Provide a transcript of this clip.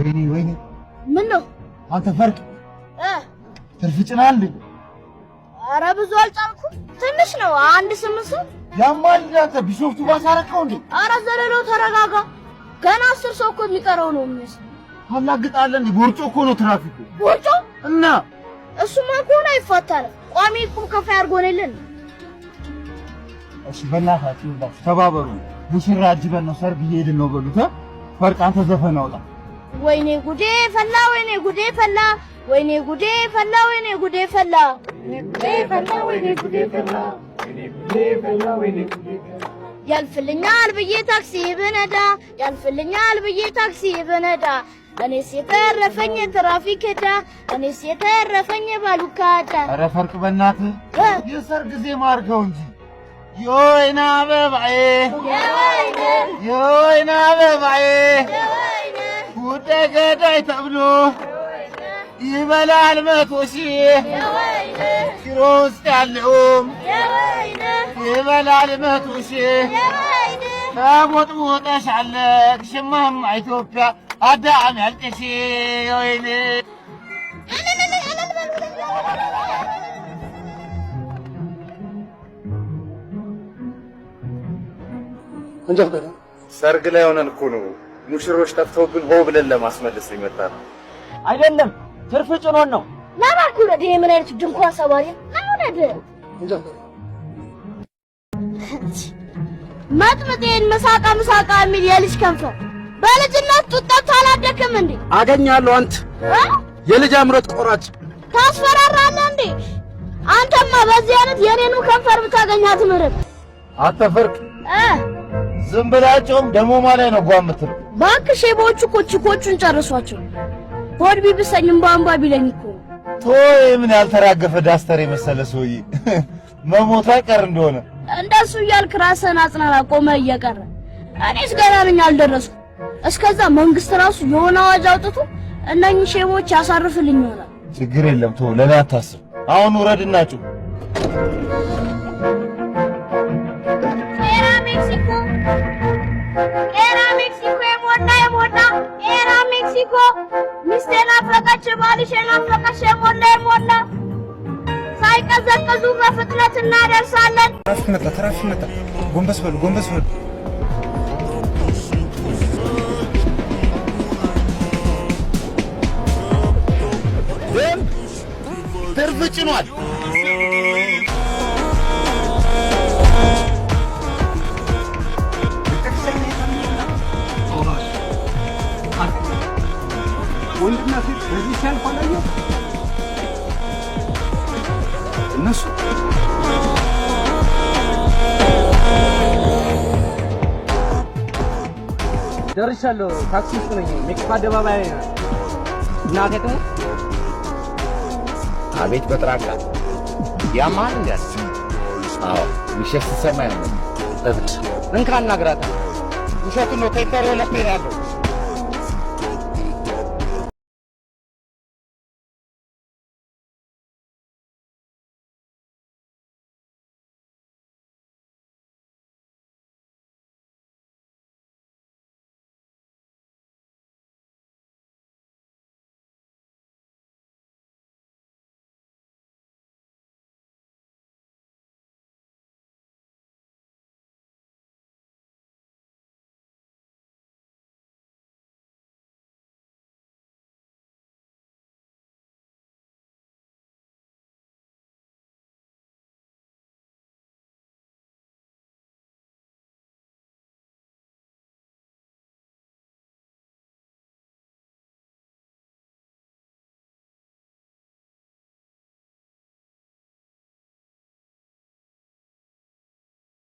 ويني منو انت فرق ترفጭናል ኧረ ብዙ አልጫንኩም ትንሽ ነው አንድ ስምንት ያማል ያንተ ቢሾፍቱ ባሳረከው እንዴ ኧረ ዘለሎ ተረጋጋ ገና 10 ሰው እኮ ሊቀረው ነው ምንስ አላግጣለ እንዴ ቦርጮ እኮ ነው ትራፊኩ ቦርጮ እና እሱማ ኮና ይፋታል ቋሚ ቁም ከፋ ያርጎነልን እሺ በእናታችሁ ተባበሩ ሙሽራ አጅበን ነው ሰርግ እየሄድን ነው በሉት ፈርቅ አንተ ዘፈን አውጣ ወይኔ ጉዴ ፈላ ወይኔ ጉዴ ፈላ ወይኔ ጉዴ ፈላ ወይኔ ጉዴ ፈላ ወይኔ ጉዴ ፈላ ያልፍልኛል ብዬ ታክሲ ብነዳ ያልፍልኛል ብዬ ታክሲ ብነዳ እኔስ የተረፈኝ ትራፊክ ዳ እኔስ የተረፈኝ ባሉካዳ ኧረ ፈርቅ በእናትህ የሰርግ ዜማ አድርገው እንጂ የወይና አበባዬ የወይና አበባዬ ጉዳይ ገዳይ ተብሎ ይበላል 100 ሺህ ሽሮ ውስጥ ያለውም ይበላል 100 ሺህ ተቦጥቦጠሻለች ሽማማ ኢትዮጵያ አዳም ያልቅሽ ወይኔ እንጀፍደና ሰርግ ላይ ሆነን እኮ ነው ሙሽሮች ጠፍተውብን ሆ ብለን ለማስመለስ ይመጣል አይደለም ትርፍ ጭኖን ነው ለማኩ ረዲ ምን አይነት ድንኳን ሰባሪ አውነደ እንጀፍደና ማጥመጤን መሳቃ የሚል የልጅ ከንፈር በልጅነት ጡጣት አላደከም እንዴ አገኛለሁ አንተ የልጅ አምሮት ቆራጭ ታስፈራራለህ እንዴ አንተማ በዚህ አይነት የኔኑ ከንፈር ብታገኛት ምርጥ አተፈርቅ ዝም ብላቸውም ደሞ ማለት ነው ጓምትል ባክሽ ቦቹ ኮቹን ጨርሷቸው ሆድ ቢብሰኝም ባምባ ቢለኝ እኮ ቶይ ምን ያልተራገፈ ዳስተር የመሰለ ሰውዬ መሞት አይቀር እንደሆነ እንደሱ እያልክ ራስህን አጽናና ቆመ እየቀረ እኔስ ገና ነኝ አልደረስኩም እስከዛ መንግስት ራሱ የሆነ አዋጅ አውጥቶ እነኚህ ሼሞች ያሳርፍልኝ ይሆናል ችግር የለም ቶ ለኔ አታስብ አሁን ወረድናችሁ ኤራ ሜክሲኮ ሚስቴን አፈቀች ባልሽን አፈቀች የሞላ ሳይቀዘቅዙ በፍጥነት እናደርሳለን ትራፊክ መጣ ጎንበስ በሉ ትርፍ ጭኗል ወንድና ሴት በዚህ ሲያልፍ አላየሁም እነሱ ደርሻለሁ ታክሲ ውስጥ ነኝ ሜክሲኮ አደባባይ እናቴ ደግሞ አቤት በጥራቃ ያማን እንዴት አዎ ምሽት ሰማይ ነው እብድ እንካ እናግራታ ውሸቱን ነው ከይተር ለፈር ያለው